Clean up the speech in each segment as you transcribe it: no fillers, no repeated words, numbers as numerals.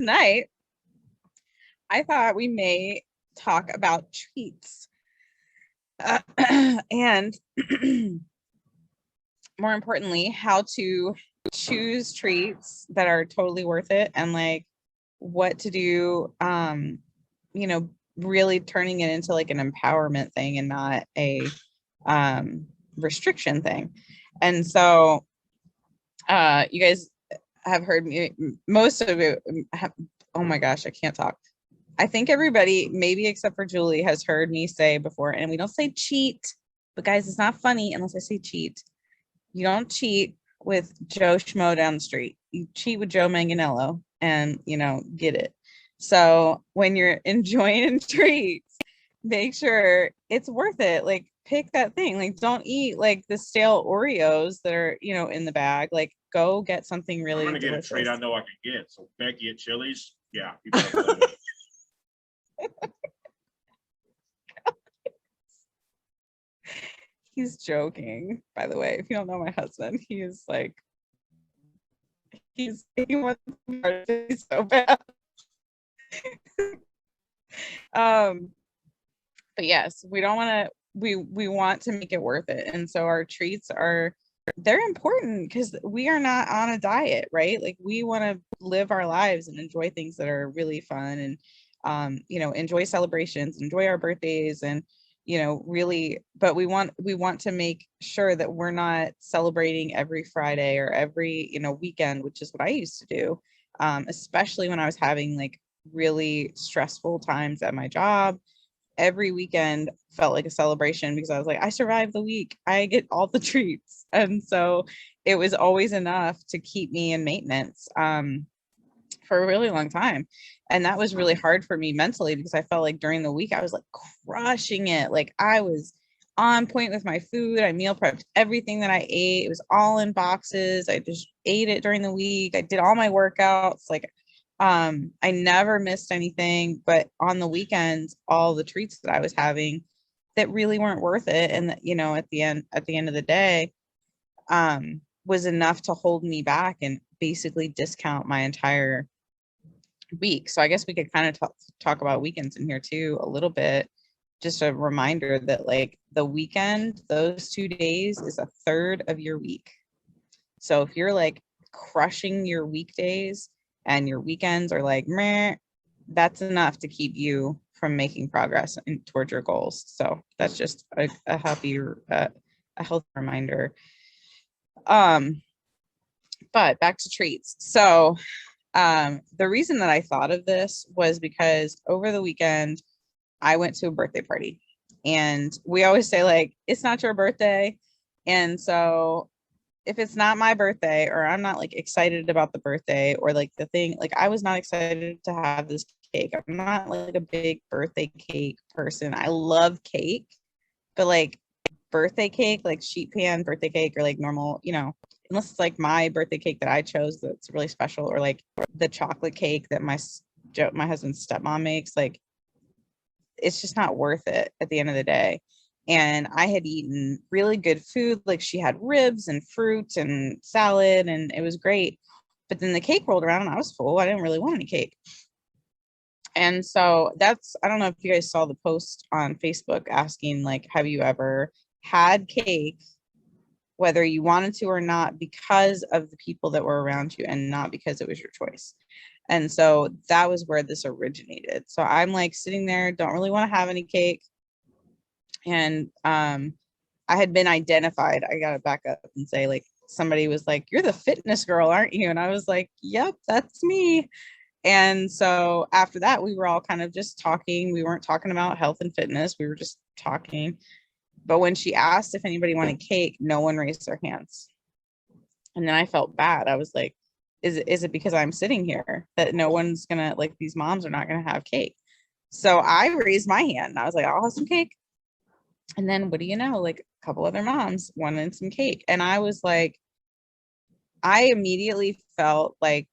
tonight I thought we may talk about treats. And more importantly, how to choose treats that are totally worth it, and like what to do, you know, really turning it into like an empowerment thing and not a restriction thing. And so you guys have heard me, most of it have, oh my gosh, I can't talk. I think everybody, maybe except for Julie, has heard me say before, and we don't say cheat, but guys, it's not funny unless I say cheat. You don't cheat with Joe Schmo down the street. You cheat with Joe Manganello and, you know, get it. So when you're enjoying treats, make sure it's worth it. Like pick that thing. Like don't eat like the stale Oreos that are, you know, in the bag. Like go get something really I'm gonna delicious. get a treat I know I can get. So Becky at Chili's, yeah, you better He's joking, by the way. If you don't know my husband, he's like, he wants to be so bad. But yes, we don't want to, we want to make it worth it. And so our treats are, they're important because we are not on a diet, right? Like we want to live our lives and enjoy things that are really fun, and you know, enjoy celebrations, enjoy our birthdays, and you know, really, but we want to make sure that we're not celebrating every Friday or every, you know, weekend, which is what I used to do, especially when I was having like really stressful times at my job. Every weekend felt like a celebration because I was like, I survived the week, I get all the treats. And so it was always enough to keep me in maintenance for a really long time. And that was really hard for me mentally because I felt like during the week I was like crushing it. Like I was on point with my food. I meal prepped everything that I ate. It was all in boxes. I just ate it during the week. I did all my workouts. Like I never missed anything, but on the weekends, all the treats that I was having that really weren't worth it, and that, you know, at the end of the day, was enough to hold me back and basically discount my entire week. So I guess we could kind of talk about weekends in here too a little bit. Just a reminder that like the weekend, those 2 days is a third of your week. So if you're like crushing your weekdays and your weekends are like meh, that's enough to keep you from making progress towards your goals. So that's just a healthy reminder. But back to treats. So the reason that I thought of this was because over the weekend I went to a birthday party, and we always say like it's not your birthday, and so if it's not my birthday or I'm not like excited about the birthday or like the thing, like I was not excited to have this cake. I'm not like a big birthday cake person. I love cake, but like birthday cake, like sheet pan birthday cake or like normal, you know, unless it's like my birthday cake that I chose that's really special, or like the chocolate cake that my husband's stepmom makes, like it's just not worth it at the end of the day. And I had eaten really good food. Like she had ribs and fruit and salad, and it was great. But then the cake rolled around and I was full. I didn't really want any cake. And so that's, I don't know if you guys saw the post on Facebook asking like, have you ever had cake, whether you wanted to or not, because of the people that were around you and not because it was your choice? And so that was where this originated. So I'm like sitting there, don't really want to have any cake. And I had been identified. I got to back up and say, like, somebody was like, you're the fitness girl, aren't you? And I was like, yep, that's me. And so after that, we were all kind of just talking. We weren't talking about health and fitness. We were just talking. But when she asked if anybody wanted cake, no one raised their hands. And then I felt bad. I was like, is it because I'm sitting here that no one's gonna, like, these moms are not gonna have cake? So I raised my hand and I was like, I'll have some cake. And then what do you know, like a couple other moms wanted some cake. And I was like, I immediately felt like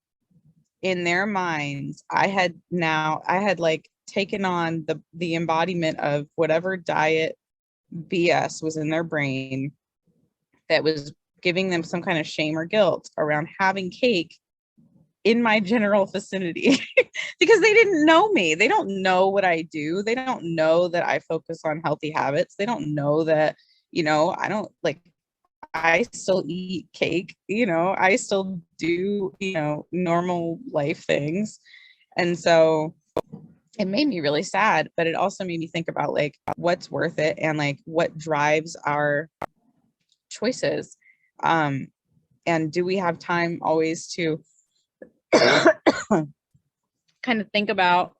in their minds, I had like taken on the embodiment of whatever diet BS was in their brain that was giving them some kind of shame or guilt around having cake in my general vicinity because they didn't know me. They don't know what I do. They don't know that I focus on healthy habits. They don't know that, I don't like, I still eat cake, I still do, normal life things. And so it made me really sad, but it also made me think about like what's worth it and like what drives our choices. And do we have time always to kind of think about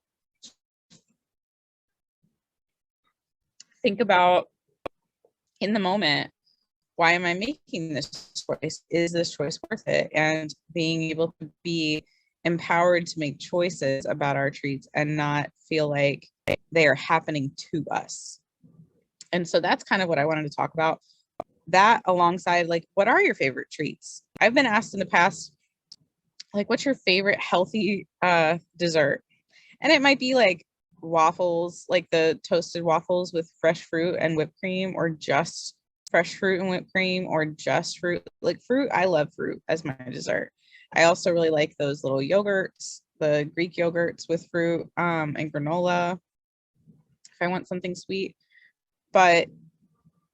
in the moment, why am I making this choice? Is this choice worth it? And being able to be empowered to make choices about our treats and not feel like they are happening to us. And so that's kind of what I wanted to talk about. That alongside like, what are your favorite treats? I've been asked in the past, like, what's your favorite healthy dessert? And it might be like waffles, like the toasted waffles with fresh fruit and whipped cream, or just fresh fruit and whipped cream, or just fruit. Like fruit, I love fruit as my dessert. I also really like those little yogurts, the Greek yogurts with fruit, and granola if I want something sweet. But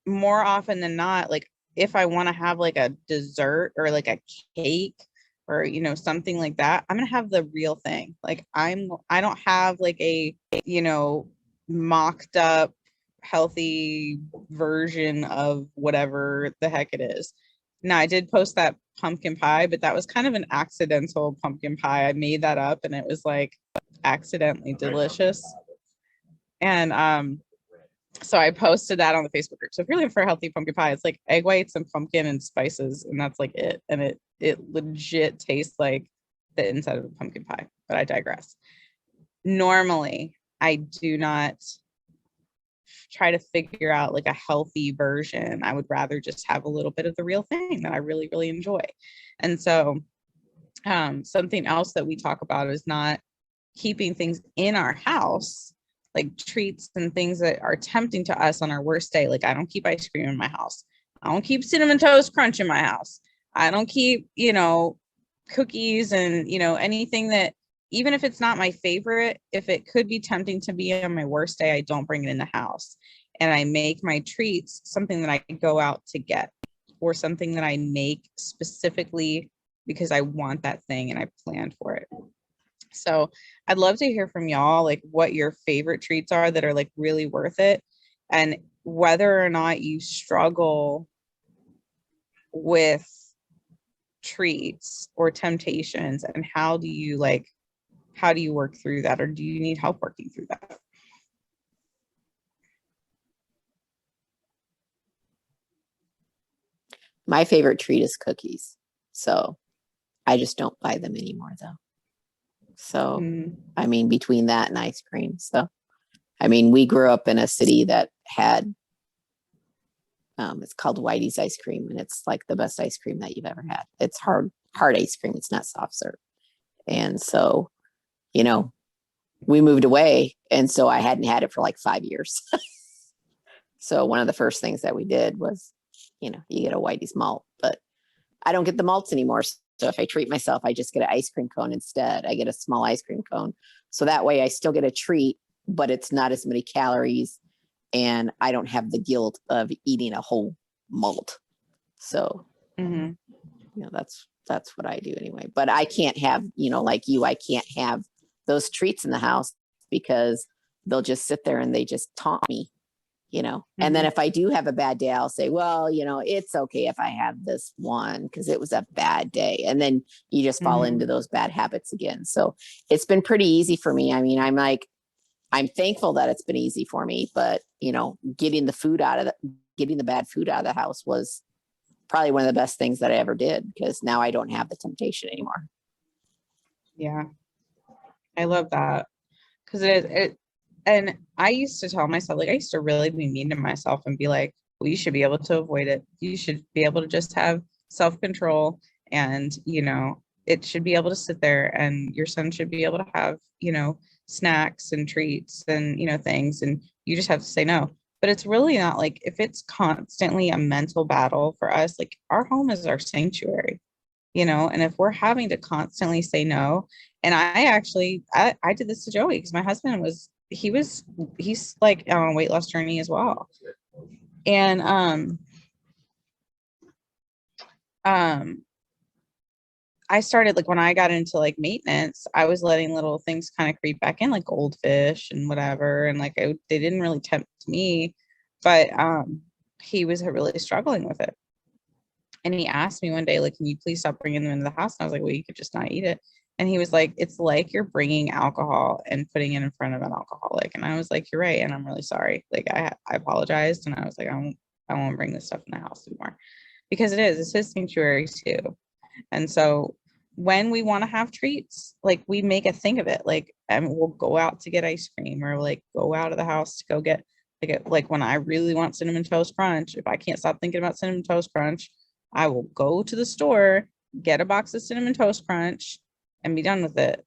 more often than not, like if I want to have like a dessert or like a cake or something like that, I'm gonna have the real thing. Like I don't have like a mocked up healthy version of whatever the heck it is. Now I did post that pumpkin pie, but that was kind of an accidental pumpkin pie. I made that up and it was like accidentally delicious. And so I posted that on the Facebook group. So if you're looking for a healthy pumpkin pie, it's like egg whites and pumpkin and spices, and that's like it. And it legit tastes like the inside of a pumpkin pie, but I digress. Normally, I do not try to figure out like a healthy version. I would rather just have a little bit of the real thing that I really, really enjoy. And so something else that we talk about is not keeping things in our house, like treats and things that are tempting to us on our worst day. Like I don't keep ice cream in my house. I don't keep cinnamon toast crunch in my house. I don't keep, cookies and, anything that, even if it's not my favorite, if it could be tempting to be on my worst day, I don't bring it in the house. And I make my treats something that I can go out to get, or something that I make specifically because I want that thing and I planned for it. So I'd love to hear from y'all, like what your favorite treats are that are like really worth it, and whether or not you struggle with treats or temptations, and how do you work through that, or do you need help working through that? My favorite treat is cookies. So I just don't buy them anymore though. So, I mean, between that and ice cream. So, I mean, we grew up in a city that had, it's called Whitey's ice cream, and it's like the best ice cream that you've ever had. It's hard ice cream. It's not soft serve. And so, we moved away. And so I hadn't had it for like 5 years. So one of the first things that we did was, you get a Whitey's malt, but I don't get the malts anymore. So if I treat myself, I just get an ice cream cone instead. I get a small ice cream cone. So that way I still get a treat, but it's not as many calories, and I don't have the guilt of eating a whole malt. So, that's what I do anyway. But I can't have, like you, I can't have those treats in the house because they'll just sit there and they just taunt me. And then if I do have a bad day, I'll say, well, it's okay if I have this one because it was a bad day. And then you just fall into those bad habits again. So it's been pretty easy for me. I mean, I'm thankful that it's been easy for me, but getting the bad food out of the house was probably one of the best things that I ever did, because now I don't have the temptation anymore. Yeah. I love that. Because it and I used to tell myself, like, I used to really be mean to myself and be like, well, you should be able to avoid it. You should be able to just have self-control, and, it should be able to sit there, and your son should be able to have, snacks and treats and, things, and you just have to say no. But it's really not. Like, if it's constantly a mental battle for us, like, our home is our sanctuary. you know, and if we're having to constantly say no, and I did this to Joey because my husband he's like on a weight loss journey as well. And I started, like, when I got into like maintenance, I was letting little things kind of creep back in, like goldfish and whatever, and like they didn't really tempt me, but he was really struggling with it. And he asked me one day, like, can you please stop bringing them into the house? And I was like, well, you could just not eat it. And he was like, it's like you're bringing alcohol and putting it in front of an alcoholic. And I was like, you're right. And I'm really sorry. Like, I apologized. And I was like, I won't bring this stuff in the house anymore, because it's his sanctuary too. And so when we want to have treats, like, we make a thing of it. Like, and we'll go out to get ice cream, or like go out of the house to go get like when I really want Cinnamon Toast Crunch, if I can't stop thinking about Cinnamon Toast Crunch, I will go to the store, get a box of Cinnamon Toast Crunch, and be done with it.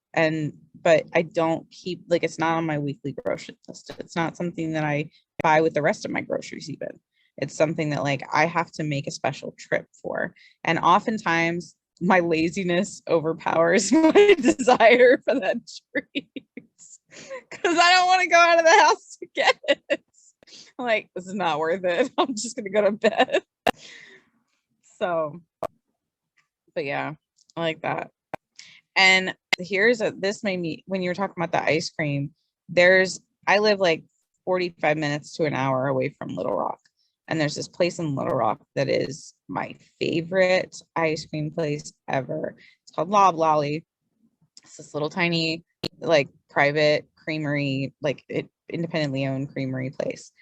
But I don't keep, like, it's not on my weekly grocery list. It's not something that I buy with the rest of my groceries even. It's something that, like, I have to make a special trip for. And oftentimes my laziness overpowers my desire for that treat, because I don't want to go out of the house to get it. I'm like, this is not worth it. I'm just gonna go to bed. So, but yeah, I like that. And this made me, when you were talking about the ice cream, I live like 45 minutes to an hour away from Little Rock. And there's this place in Little Rock that is my favorite ice cream place ever. It's called Loblolly. It's this little tiny, like, private creamery, like independently owned creamery place.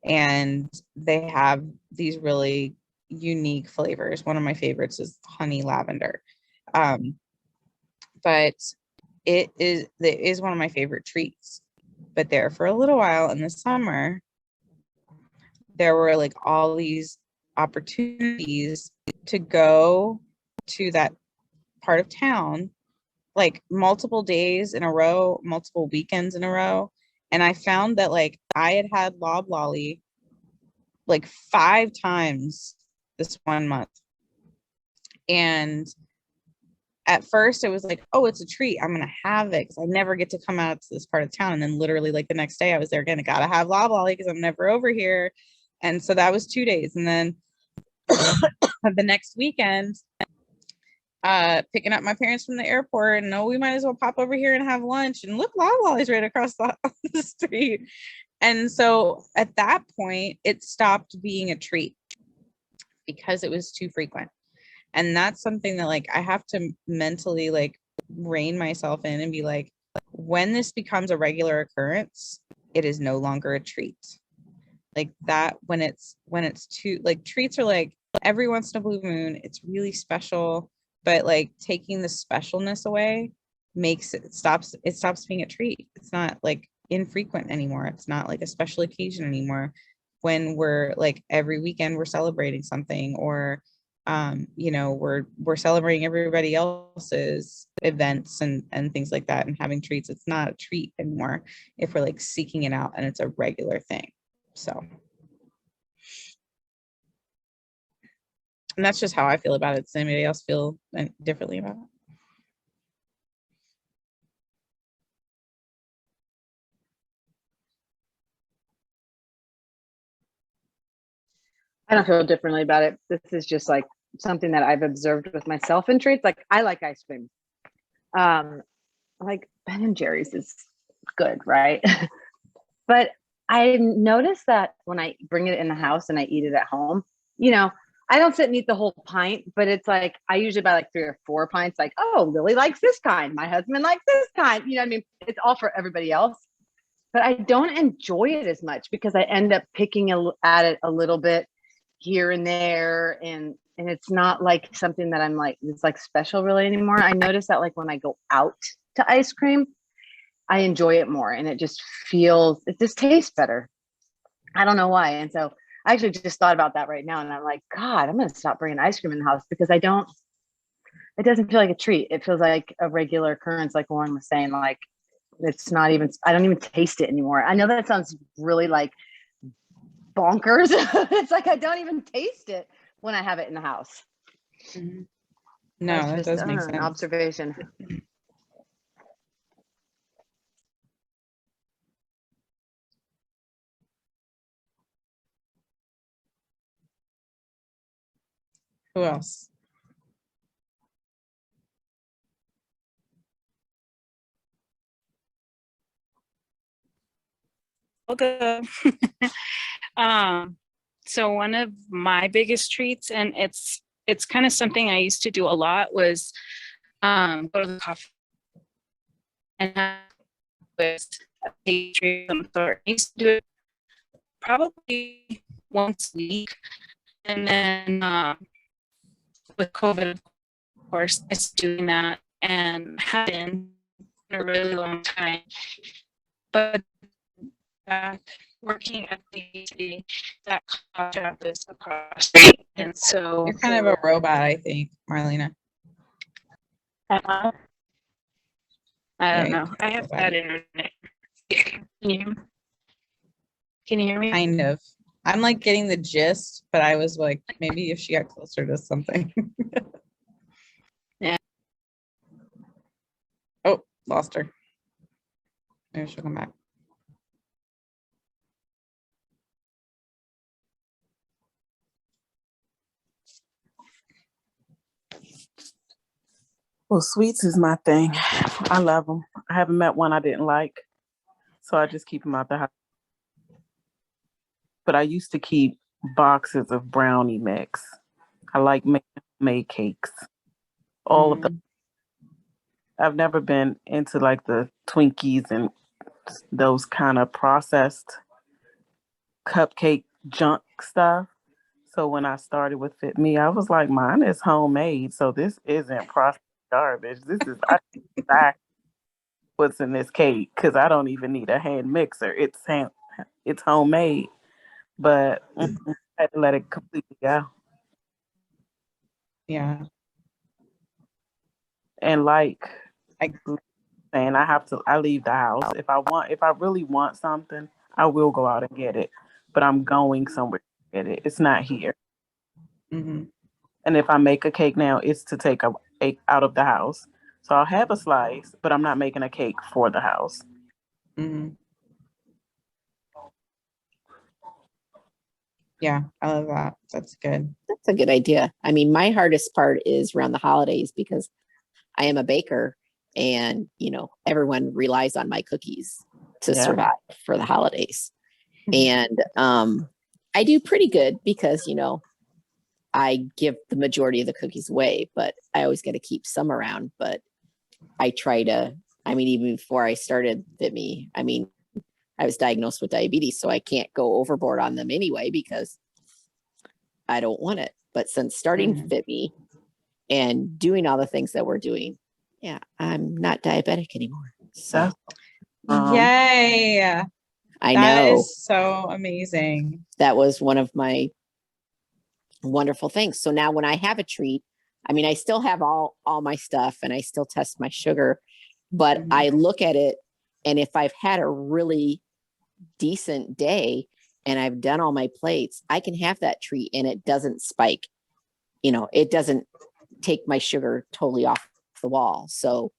And they have these really unique flavors. One of my favorites is honey lavender. But it is one of my favorite treats. But there, for a little while in the summer, there were like all these opportunities to go to that part of town, like multiple days in a row, multiple weekends in a row. And I found that, like, I had Loblolly like 5 times this one month. And at first it was like, oh, it's a treat, I'm gonna have it because I never get to come out to this part of town. And then literally, like, the next day I was there again, I gotta have Loblolly because I'm never over here. And so that was 2 days. And then the next weekend, picking up my parents from the airport, and we might as well pop over here and have lunch, and look, Loblolly's right across the street. And so at that point it stopped being a treat because it was too frequent. And that's something that, like, I have to mentally, like, rein myself in and be like, when this becomes a regular occurrence, it is no longer a treat. Like that, when it's too, like, treats are like every once in a blue moon, it's really special, but like taking the specialness away makes it stops being a treat. It's not like infrequent anymore. It's not like a special occasion anymore. When we're like every weekend we're celebrating something, or you know, we're celebrating everybody else's events and things like that and having treats. It's not a treat anymore if we're like seeking it out and it's a regular thing. So, and that's just how I feel about it. Does anybody else feel differently about it? I don't feel differently about it. This is just like something that I've observed with myself in treats. Like, I like ice cream. Like Ben and Jerry's is good, right? But I noticed that when I bring it in the house and I eat it at home, you know, I don't sit and eat the whole pint, but it's like I usually buy like 3 or 4 pints. Like, oh, Lily likes this kind. My husband likes this kind. You know what I mean? It's all for everybody else. But I don't enjoy it as much because I end up picking at it a little bit here and there, and it's not like something that I'm like, it's like special really anymore. I notice that, like, when I go out to ice cream, I enjoy it more, and it just tastes better. I don't know why. And so I actually just thought about that right now, and I'm like, God, I'm going to stop bringing ice cream in the house because it doesn't feel like a treat. It feels like a regular occurrence. Like Lauren was saying, like, I don't even taste it anymore. I know that sounds really like bonkers. It's like I don't even taste it when I have it in the house. Mm-hmm. No, That's that just does make an sense. observation. Who else? I'll go. So one of my biggest treats, and it's kind of something I used to do a lot, was go to the coffee and have with a pastry of some sort. I used to do it probably once a week, and then with COVID, of course, I stopped doing that and hadn't in a really long time. But back working at the that coffee shop is across the street, and so You're kind of a robot, I think, Marlena. I don't Yeah, know. I have bad internet. Can you hear me? kind of. I'm like getting the gist, but I was like, maybe if she got closer to something. Yeah. Oh, lost her. Maybe she'll come back. Well, sweets is my thing. I love them. I haven't met one I didn't like, so I just keep them out the house. But I used to keep boxes of brownie mix. I like making homemade cakes. All of them. I've never been into like the Twinkies and those kind of processed cupcake junk stuff. So when I started with Fitme, I was like, mine is homemade, so this isn't processed garbage. This is exactly what's in this cake because I don't even need a hand mixer. It's homemade, but I had to let it completely go. Yeah. And like I saying, I leave the house if I really want something, I will go out and get it. But I'm going somewhere to get it. It's not here. mm-hmm. And if I make a cake now, it's to take out of the house. So I'll have a slice, but I'm not making a cake for the house. Mm-hmm. Yeah, I love that. That's good. That's a good idea. I mean, my hardest part is around the holidays because I am a baker and, everyone relies on my cookies to survive for the holidays. And I do pretty good because, I give the majority of the cookies away, but I always got to keep some around. But I try to, even before I started Fitme, I was diagnosed with diabetes, so I can't go overboard on them anyway because I don't want it. But since starting Fitme and doing all the things that we're doing, yeah, I'm not diabetic anymore. So, yay! I That know is so amazing. that was one of my wonderful things. So now when I have a treat, I still have all my stuff and I still test my sugar, but I look at it, and if I've had a really decent day and I've done all my plates, I can have that treat and it doesn't spike. It doesn't take my sugar totally off the wall. So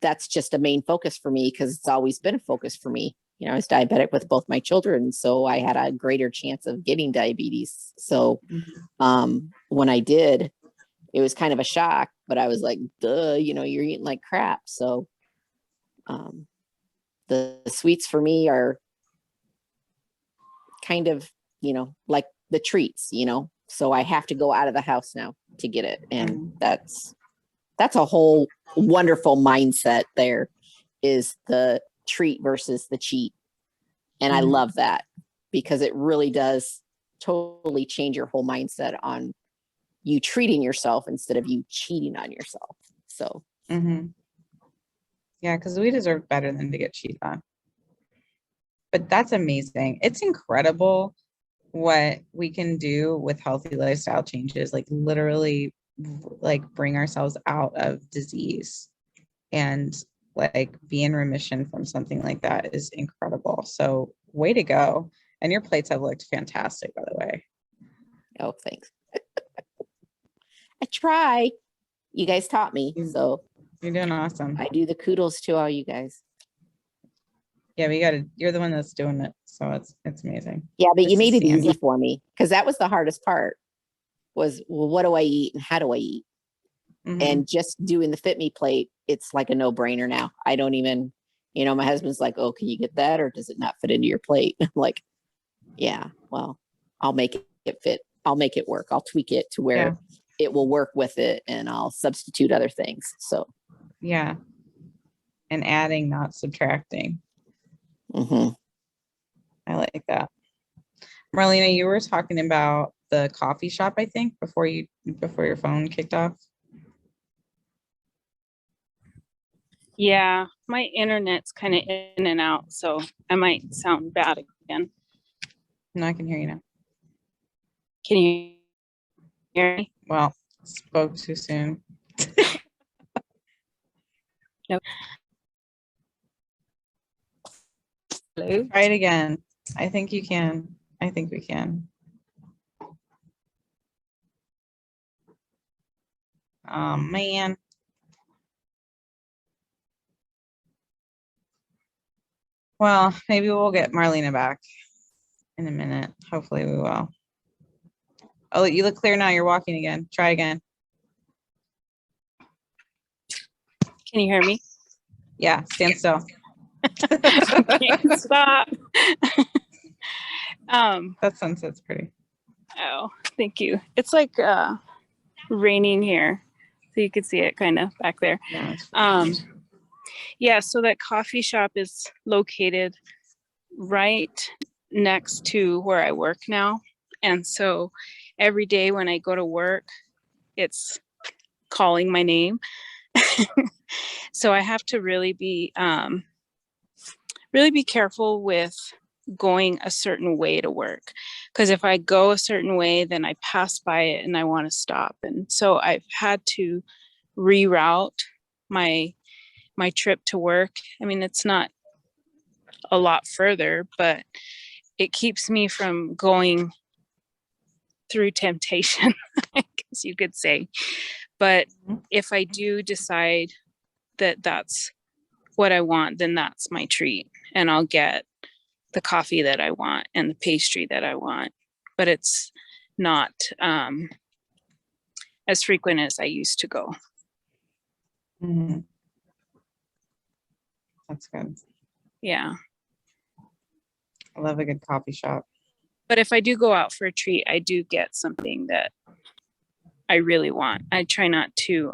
that's just a main focus for me because it's always been a focus for me. I was diabetic with both my children, so I had a greater chance of getting diabetes. So when I did, it was kind of a shock, but I was like, duh, you're eating like crap. So the sweets for me are kind of, like the treats, so I have to go out of the house now to get it. And that's a whole wonderful mindset there, is the treat versus the cheat. And I love that because it really does totally change your whole mindset on you treating yourself instead of you cheating on yourself. So, yeah, because we deserve better than to get cheated on. But that's amazing. It's incredible what we can do with healthy lifestyle changes, like literally like bring ourselves out of disease and like be in remission from something like that is incredible. So way to go. And your plates have looked fantastic, by the way. oh, thanks. I try. You guys taught me, so You're doing awesome. I do the kudos to all you guys. Yeah, you're the one that's doing it. So it's amazing. Yeah, but This you made is it easy Sandy. for me because that was the hardest part was, well, what do I eat and how do I eat? Mhm. And just doing the Fitme plate, it's like a no brainer now. I don't even, my husband's like, oh, can you get that? Or does it not fit into your plate? I'm like, yeah, well, I'll make it fit. I'll make it work. I'll tweak it to where it will work with it and I'll substitute other things. So, yeah. And adding, not subtracting. mhm. I like that. Marlena, you were talking about the coffee shop, I think, before your phone kicked off. Yeah, my internet's kind of in and out, so I might sound bad again. No, I can hear you now. Can you hear me? Well, spoke too soon. Nope. Hello? Try it again. I think you can. I think we can. Oh, man. Well, maybe we'll get Marlena back in a minute. Hopefully we will. Oh, you look clear now. You're walking again. Try again. Can you hear me? Yeah, stand still. Okay, stop. That sunset's pretty. Oh, thank you. It's like raining here, so you could see it kind of back there. Yeah, it's Yeah, so that coffee shop is located right next to where I work now. And so every day when I go to work, it's calling my name. So I have to really be careful with going a certain way to work. Because if I go a certain way, then I pass by it and I want to stop. And so I've had to reroute my trip to work. I mean, it's not a lot further, but it keeps me from going through temptation, I guess you could say. But if I do decide that that's what I want, then that's my treat. And I'll get the coffee that I want and the pastry that I want. But it's not as frequent as I used to go. Mhm. That's good. Yeah. I love a good coffee shop. But if I do go out for a treat, I do get something that I really want. I try not to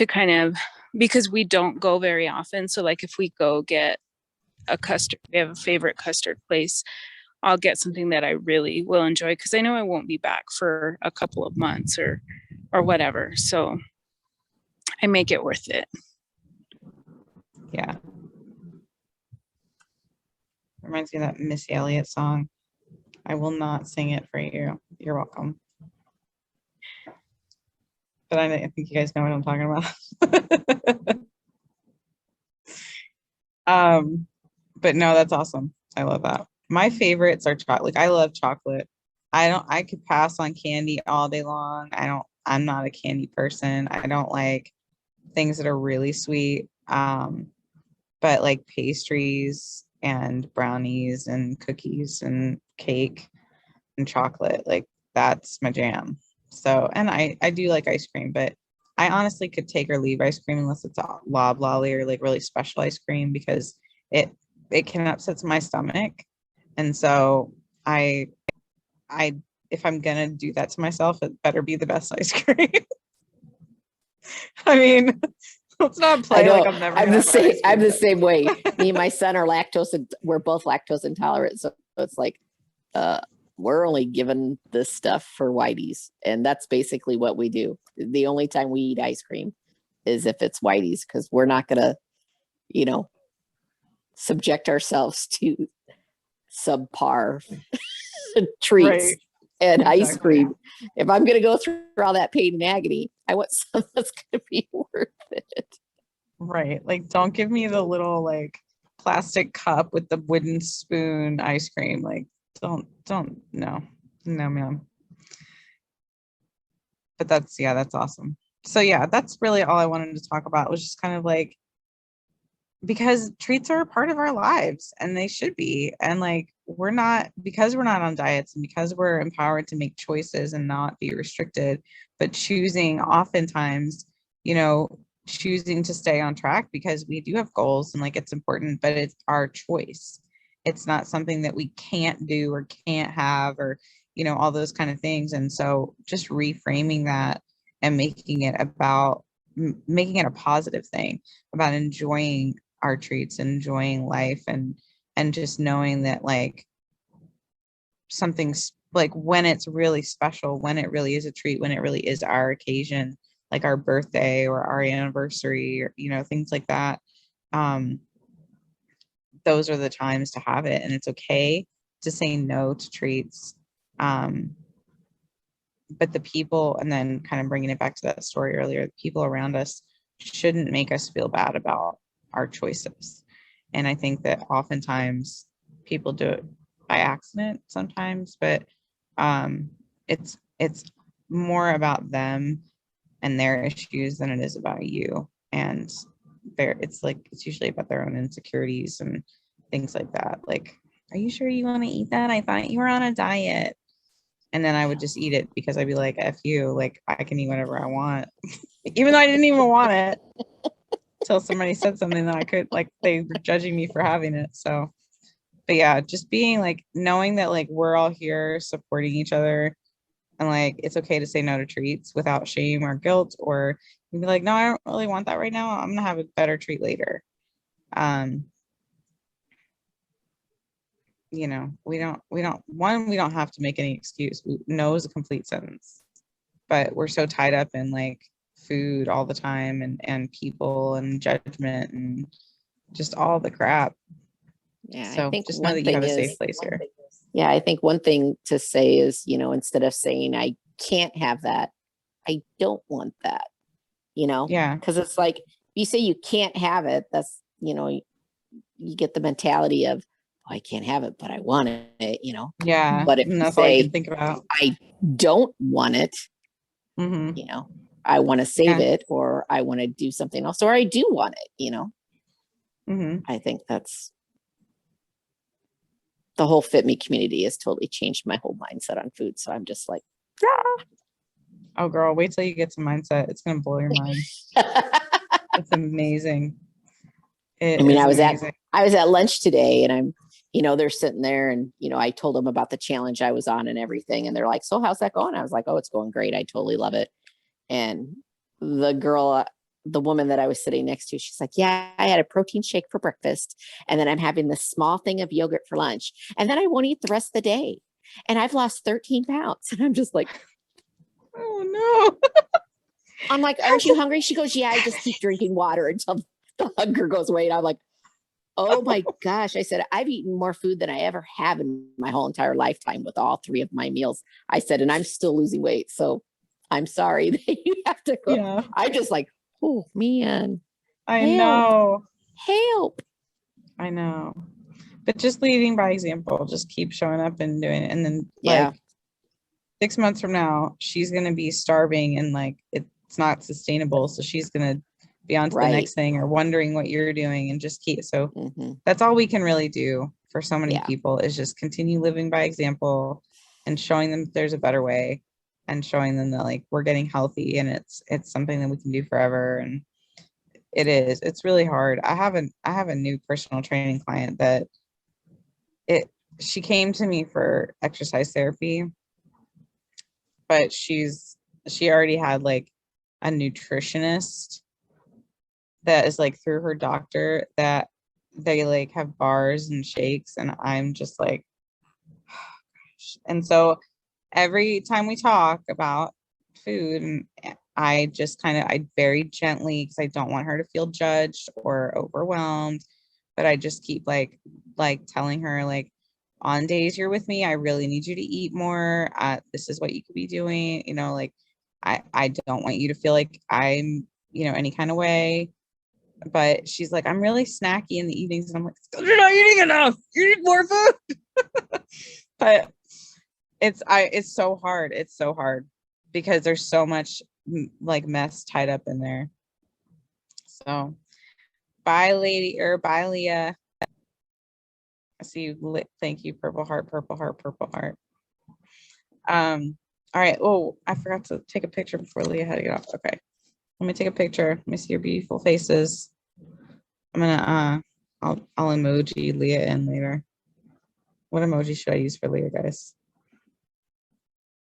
kind of, because we don't go very often. So like if we go get a custard, we have a favorite custard place, I'll get something that I really will enjoy because I know I won't be back for a couple of months or whatever. So I make it worth it. Yeah. Reminds me of that Missy Elliott song. I will not sing it for you. You're welcome. But I think you guys know what I'm talking about. But no, that's awesome. I love that. My favorites are chocolate. Like, I love chocolate. I could pass on candy all day long. I'm not a candy person. I don't like things that are really sweet. But like pastries and brownies and cookies and cake and chocolate, like that's my jam. So, and I do like ice cream, but I honestly could take or leave ice cream unless it's a lob lolly or like really special ice cream because it can upset my stomach. And so I if I'm gonna do that to myself, it better be the best ice cream. I mean, let's not play like I'm never. I'm the same. I'm the same way. Me and my son are we're both lactose intolerant, so it's like, we're only given this stuff for Whitey's, and that's basically what we do. The only time we eat ice cream is if it's Whitey's, because we're not gonna, subject ourselves to subpar treats. Right. And Exactly. ice cream. If I'm going to go through all that pain and agony, I want something that's going to be worth it. Right. Like, don't give me the little like plastic cup with the wooden spoon ice cream. Like, no, ma'am. but that's awesome. So yeah, that's really all I wanted to talk about, was just kind of like, because treats are a part of our lives and they should be. And like, because we're not on diets, and because we're empowered to make choices and not be restricted, but choosing oftentimes, choosing to stay on track because we do have goals and like it's important, but it's our choice. It's not something that we can't do or can't have, or, all those kind of things. And so just reframing that and making it a positive thing, about enjoying our treats, enjoying life, and just knowing that like something's like, when it's really special, when it really is a treat, when it really is our occasion, like our birthday or our anniversary, or things like that, those are the times to have it. And it's okay to say no to treats. But the people, and then kind of bringing it back to that story earlier, the people around us shouldn't make us feel bad about our choices. And I think that oftentimes people do it by accident sometimes, but it's more about them and their issues than it is about you. And it's usually about their own insecurities and things like that. Like, are you sure you want to eat that? I thought you were on a diet. And then I would just eat it because I'd be like, F you, like I can eat whatever I want, even though I didn't even want it, until somebody said something that I could, like they were judging me for having it. So, but yeah, just being like, knowing that like we're all here supporting each other, and like it's okay to say no to treats without shame or guilt, or you be like, no, I don't really want that right now. I'm gonna have a better treat later. We don't have to make any excuse. No is a complete sentence, but we're so tied up in like food all the time, and people and judgment and just all the crap. Yeah, So I think just know one that you thing have a is, safe place here. yeah, I think one thing to say is, instead of saying I can't have that, I don't want that, Yeah. because it's like, if you say you can't have it, that's, you get the mentality of, oh, I can't have it, but I want it, Yeah. But if And you that's all you say, can think about. I don't want it, Mm-hmm. I want to save Yeah. it, or I want to do something else, or I do want it, Mm-hmm. I think that's the whole Fitme community has totally changed my whole mindset on food. So I'm just like, Oh girl, wait till you get to mindset. It's gonna blow your mind. It's amazing. I mean, I was at lunch today, and I'm, they're sitting there, and, I told them about the challenge I was on and everything. And they're like, so how's that going? I was like, oh, it's going great. I totally love it. And the girl, the woman that I was sitting next to, she's like, yeah, I had a protein shake for breakfast. And then I'm having this small thing of yogurt for lunch. And then I won't eat the rest of the day. And I've lost 13 pounds. And I'm just like, oh no. I'm like, aren't you hungry? She goes, yeah, I just keep drinking water until the hunger goes away. And I'm like, oh my gosh. I said, I've eaten more food than I ever have in my whole entire lifetime with all 3 of my meals. I said, and I'm still losing weight. So I'm sorry that you have to go. Yeah. I'm just like, oh man. I know. Help. I know. But just leading by example, just keep showing up and doing it. And then Yeah. 6 months from now, she's gonna be starving and like it's not sustainable. So she's gonna be on to the next thing, or wondering what you're doing, and just keep. So that's all we can really do for so many people, is just continue living by example and showing them there's a better way, and showing them that like we're getting healthy, and it's something that we can do forever. And it's really hard. I have a new personal training client that she came to me for exercise therapy, but she already had like a nutritionist that is like through her doctor, that they like have bars and shakes, and I'm just like, and so every time we talk about food, and I just I very gently, because I don't want her to feel judged or overwhelmed, but I just keep like telling her, like, on days you're with me, I really need you to eat more. This is what you could be doing, like I don't want you to feel like I'm, any kind of way. But she's like, I'm really snacky in the evenings. And I'm like, you're not eating enough. You need more food. But it's so hard. It's so hard. because there's so much like mess tied up in there. So bye, lady, or bye, Leah. I see you. Thank you, purple heart, purple heart, purple heart. All right. Oh, I forgot to take a picture before Leah had to get off. Okay. Let me take a picture. Let me see your beautiful faces. I'm gonna I'll emoji Leah in later. What emoji should I use for Leah, guys?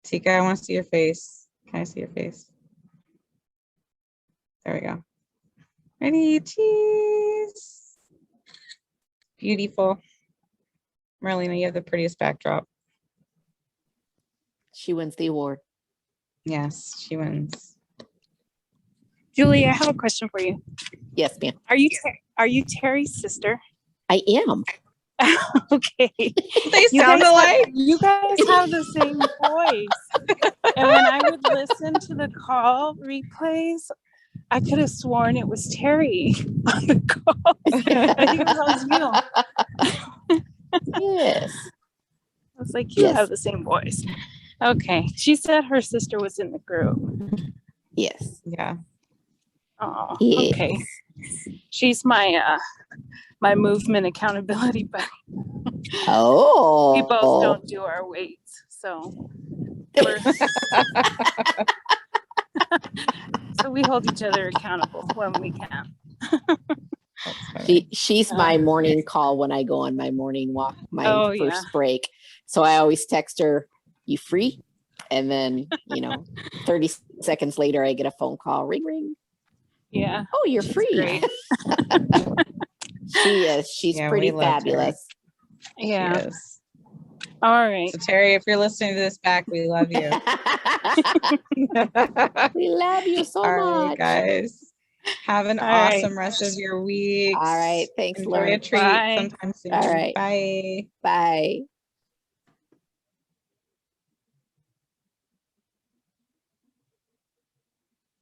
Tika, I want to see your face. Can I see your face? There we go. Ready, cheese. Beautiful. Marlena, you have the prettiest backdrop. She wins the award. Yes, she wins. Julie, I have a question for you. Yes, ma'am. Are you Terry's sister? I am. Okay. They You sound guys alike. You guys have the same voice. And when I would listen to the call replays, I could have sworn it was Terry on the call. I think it was you. Yes. I was like, you Yes. have the same voice. Okay. She said her sister was in the group. Yes. Yeah. Oh, Yes. okay. She's my my movement accountability buddy. Oh. We both don't do our weights, so so we hold each other accountable when we can. She's my morning call when I go on my morning walk, my first Yeah. break. So I always text her, "You free?" And then, 30 seconds later, I get a phone call, ring, ring. Yeah. Oh, you're She's free. great. She is. She's pretty fabulous. Yeah. She is. All right. So Terry, if you're listening to this back, we love you. We love you so All much. right, guys. Have an awesome rest of your week. All right. Thanks, Enjoy Lauren. a treat Bye. sometime soon. All right. Bye. Bye.